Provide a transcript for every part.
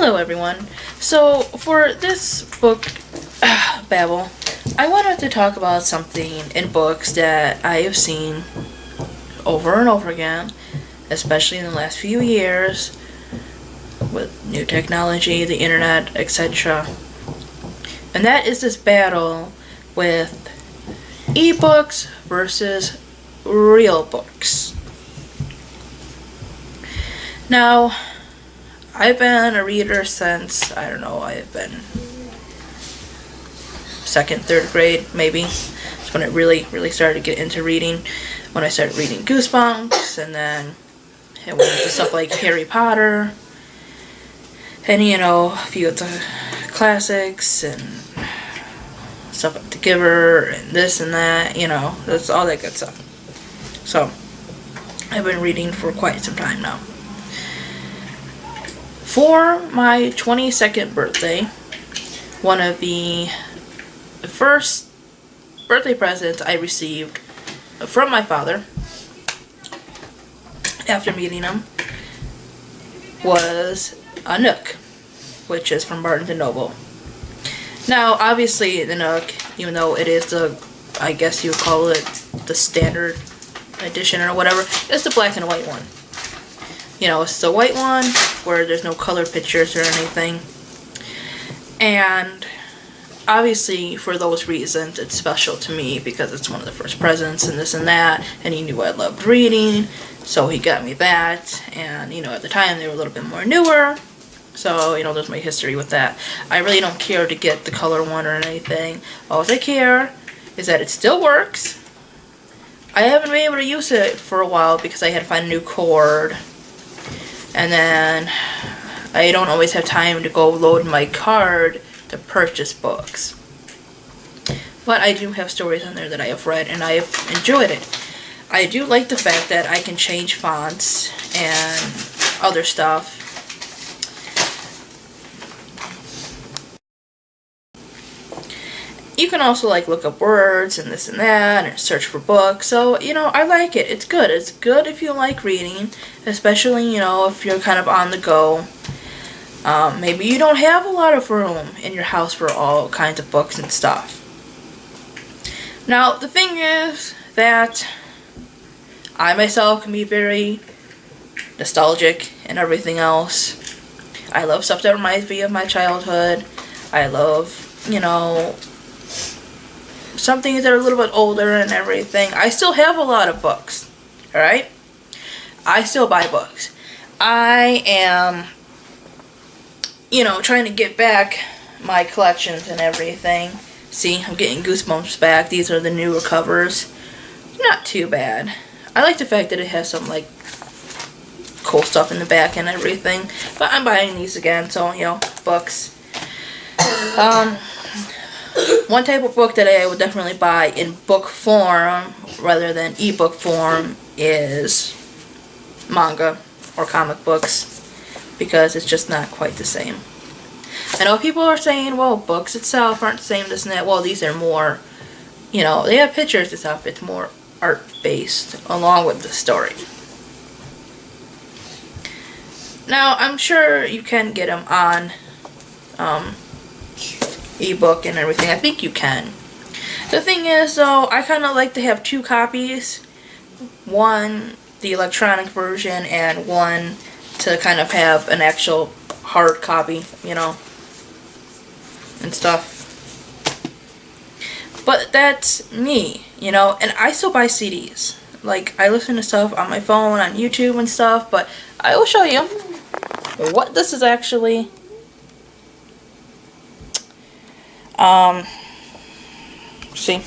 Hello everyone. So for this book babble, I wanted to talk about something in books that I have seen over and over again, especially in the last few years with new technology, the internet, etc. And that is this battle with ebooks versus real books. Now, I've been a reader since, I've been second, third grade, maybe. That's when I really started to get into reading. When I started reading Goosebumps, and then it went into stuff like Harry Potter, and a few of the classics, and stuff like The Giver, and this and that, that's all that good stuff. So, I've been reading for quite some time now. For my 22nd birthday, one of the first birthday presents I received from my father, after meeting him, was a Nook, which is from Barnes & Noble. Now, obviously, the Nook, even though it is I guess you would call it the standard edition or whatever, it's the black and white one. It's the white one where there's no color pictures or anything. And obviously, for those reasons, it's special to me because it's one of the first presents and this and that. And he knew I loved reading, so he got me that. And, at the time, they were a little bit more newer. So, there's my history with that. I really don't care to get the color one or anything. All I care is that it still works. I haven't been able to use it for a while because I had to find a new cord. And then I don't always have time to go load my card to purchase books. But I do have stories on there that I have read and I have enjoyed it. I do like the fact that I can change fonts and other stuff. You can also look up words and this and that and search for books. So, I like it. It's good. It's good if you like reading, especially, if you're kind of on the go. Maybe you don't have a lot of room in your house for all kinds of books and stuff. Now, the thing is that I myself can be very nostalgic and everything else. I love stuff that reminds me of my childhood. I love, some things that are a little bit older and everything. I still have a lot of books, alright? I still buy books. I am, trying to get back my collections and everything. See, I'm getting Goosebumps back. These are the newer covers. Not too bad. I like the fact that it has some, cool stuff in the back and everything. But I'm buying these again, so, books. One type of book that I would definitely buy in book form rather than ebook form is manga or comic books, because it's just not quite the same. I know people are saying, well, books itself aren't the same, this and that. Well, these are more, they have pictures and stuff. It's more art-based along with the story. Now, I'm sure you can get them on ebook and everything. I think you can. The thing is, though, I kind of like to have two copies. One, the electronic version, and one to kind of have an actual hard copy, and stuff. But that's me, and I still buy CDs. I listen to stuff on my phone, on YouTube and stuff, but I will show you what this is actually. See?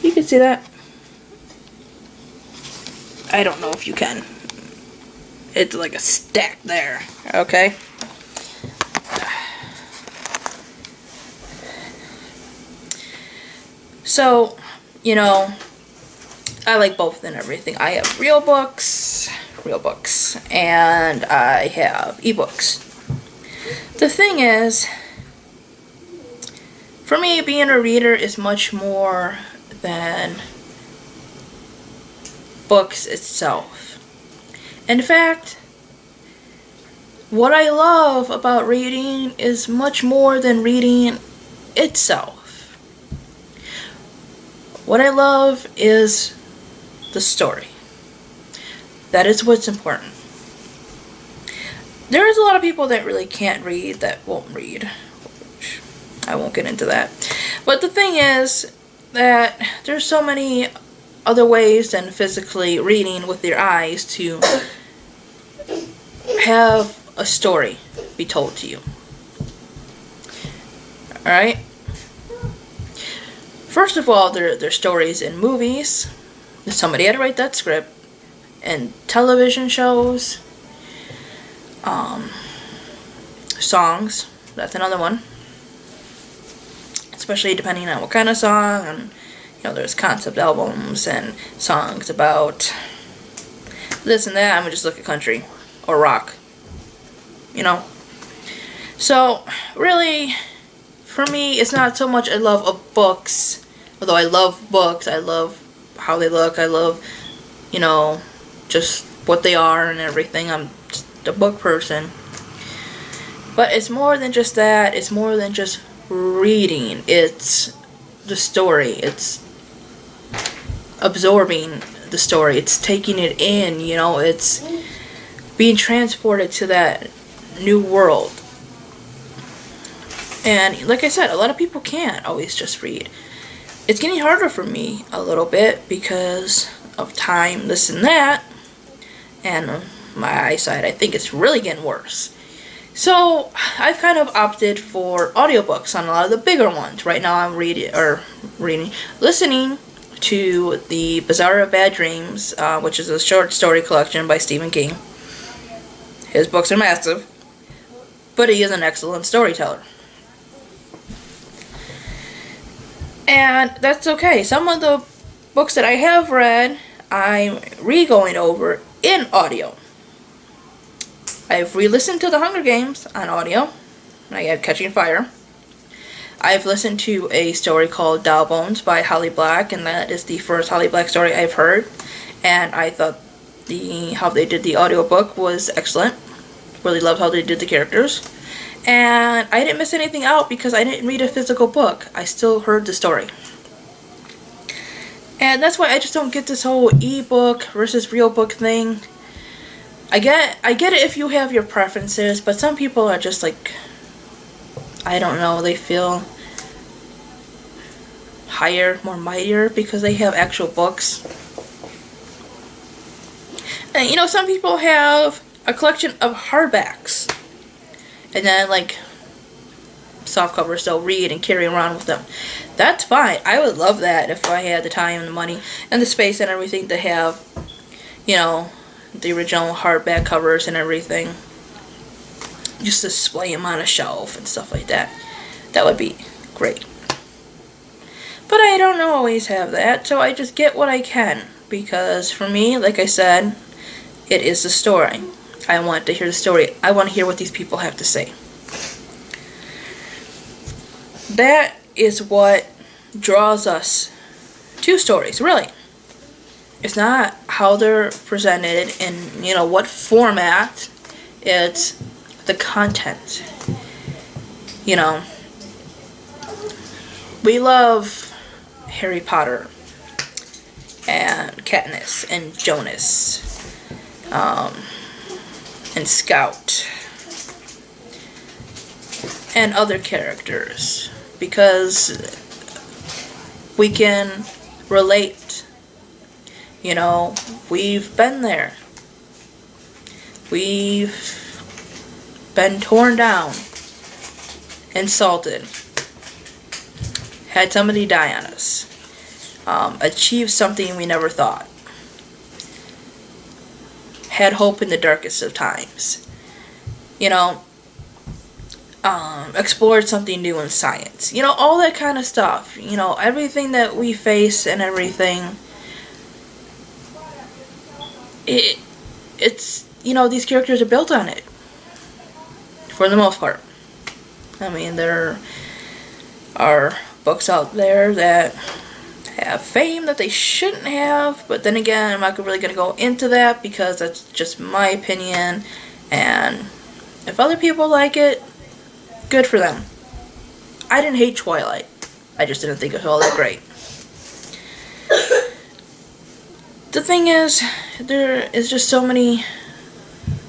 You can see that? I don't know if you can. It's like a stack there, okay? So, I like both and everything. I have real books, and I have ebooks. The thing is, for me, being a reader is much more than books itself. In fact, what I love about reading is much more than reading itself. What I love is the story. That is what's important. There is a lot of people that really can't read that won't read. Which I won't get into that. But the thing is that there's so many other ways than physically reading with your eyes to have a story be told to you. Alright? First of all, there's stories in movies. Somebody had to write that script. And television shows. Songs. That's another one. Especially depending on what kind of song. And, there's concept albums and songs about this and that. I'm gonna just look at country or rock. So, really, for me, it's not so much a love of books. Although I love books. I love how they look. I love, just what they are and everything. I'm just a book person. But it's more than just that. It's more than just reading. It's the story. It's absorbing the story. It's taking it in, it's being transported to that new world. And like I said, a lot of people can't always just read. It's getting harder for me a little bit because of time, this and that. And my eyesight, I think it's really getting worse. So I've kind of opted for audiobooks on a lot of the bigger ones. Right now I'm listening to The Bazaar of Bad Dreams, which is a short story collection by Stephen King. His books are massive, but he is an excellent storyteller. And that's okay. Some of the books that I have read, I'm re-going over in audio. I've re-listened to The Hunger Games on audio. I had Catching Fire. I've listened to a story called Doll Bones by Holly Black, and that is the first Holly Black story I've heard. And I thought how they did the audiobook was excellent. Really loved how they did the characters. And I didn't miss anything out because I didn't read a physical book. I still heard the story. And that's why I just don't get this whole ebook versus real book thing. I get it if you have your preferences, but some people are just like, I don't know, they feel higher, more mightier because they have actual books. And some people have a collection of hardbacks. And then soft covers they'll read and carry around with them. That's fine. I would love that if I had the time and the money and the space and everything to have, the original hardback covers and everything. Just display them on a shelf and stuff like that. That would be great. But I don't always have that, so I just get what I can. Because for me, like I said, it is the story. I want to hear the story. I want to hear what these people have to say. That is what draws us to stories, really. It's not how they're presented in, what format. It's the content. We love Harry Potter and Katniss and Jonas and Scout and other characters because we can relate. We've been there. We've been torn down, insulted, had somebody die on us, achieved something we never thought, had hope in the darkest of times, explored something new in science, all that kind of stuff, everything that we face and everything. It's these characters are built on it for the most part. I mean, there are books out there that have fame that they shouldn't have, but then again, I'm not really going to go into that because that's just my opinion, and If other people like it, good for them. I didn't hate Twilight. I just didn't think it was all that great. The thing is, there is just so many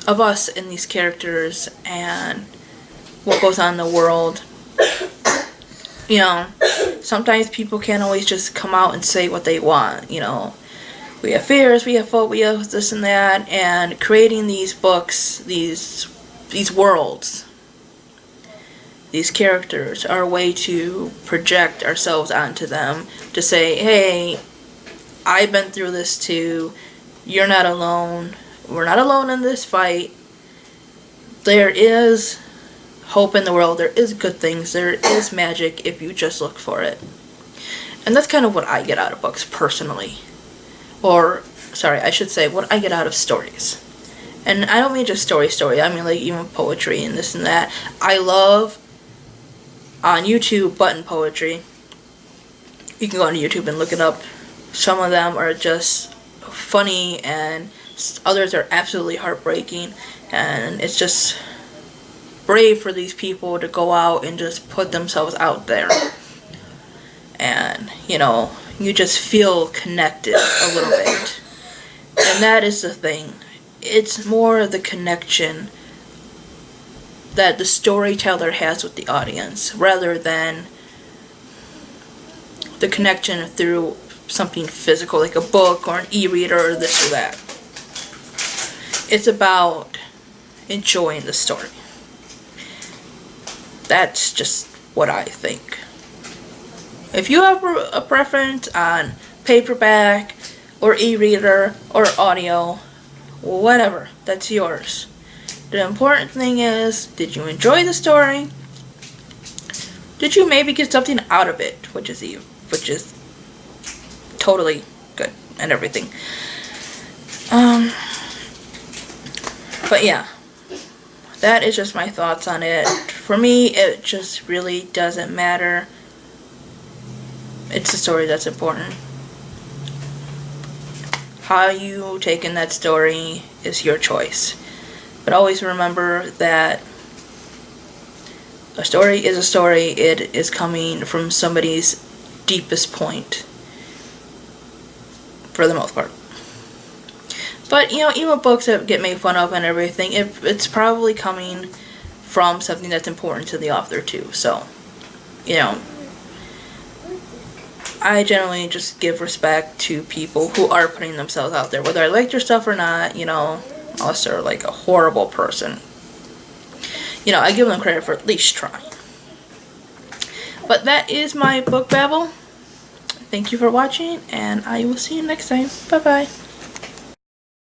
of us in these characters and what goes on in the world. You know, sometimes people can't always just come out and say what they want, you know. We have fears, we have phobias, this and that, and creating these books, these worlds, these characters are a way to project ourselves onto them, to say, hey, I've been through this too, you're not alone, we're not alone in this fight, there is hope in the world, there is good things, there is magic if you just look for it. And that's kind of what I get out of books personally. Or, sorry, I should say what I get out of stories. And I don't mean just story, I mean like even poetry and this and that. I love on YouTube button poetry. You can go on YouTube and look it up. Some of them are just funny and others are absolutely heartbreaking, and it's just brave for these people to go out and just put themselves out there. And, you know, you just feel connected a little bit. And that is the thing. It's more the connection that the storyteller has with the audience, rather than the connection through something physical like a book or an e-reader or this or that. It's about enjoying the story. That's just what I think. If you have a preference on paperback or e-reader or audio, whatever, that's yours. The important thing is, did you enjoy the story? Did you maybe get something out of it, which is totally good and everything. But yeah, that is just my thoughts on it. For me, it just really doesn't matter. It's the story that's important. How you take in that story is your choice. But always remember that a story is a story. It is coming from somebody's deepest point, for the most part. But, you know, even books that get made fun of and everything, it's probably coming from something that's important to the author too. So, you know, I generally just give respect to people who are putting themselves out there, whether I like their stuff or not, you know, unless they're like a horrible person. You know, I give them credit for at least trying. But that is my book babble. Thank you for watching, and I will see you next time. Bye-bye.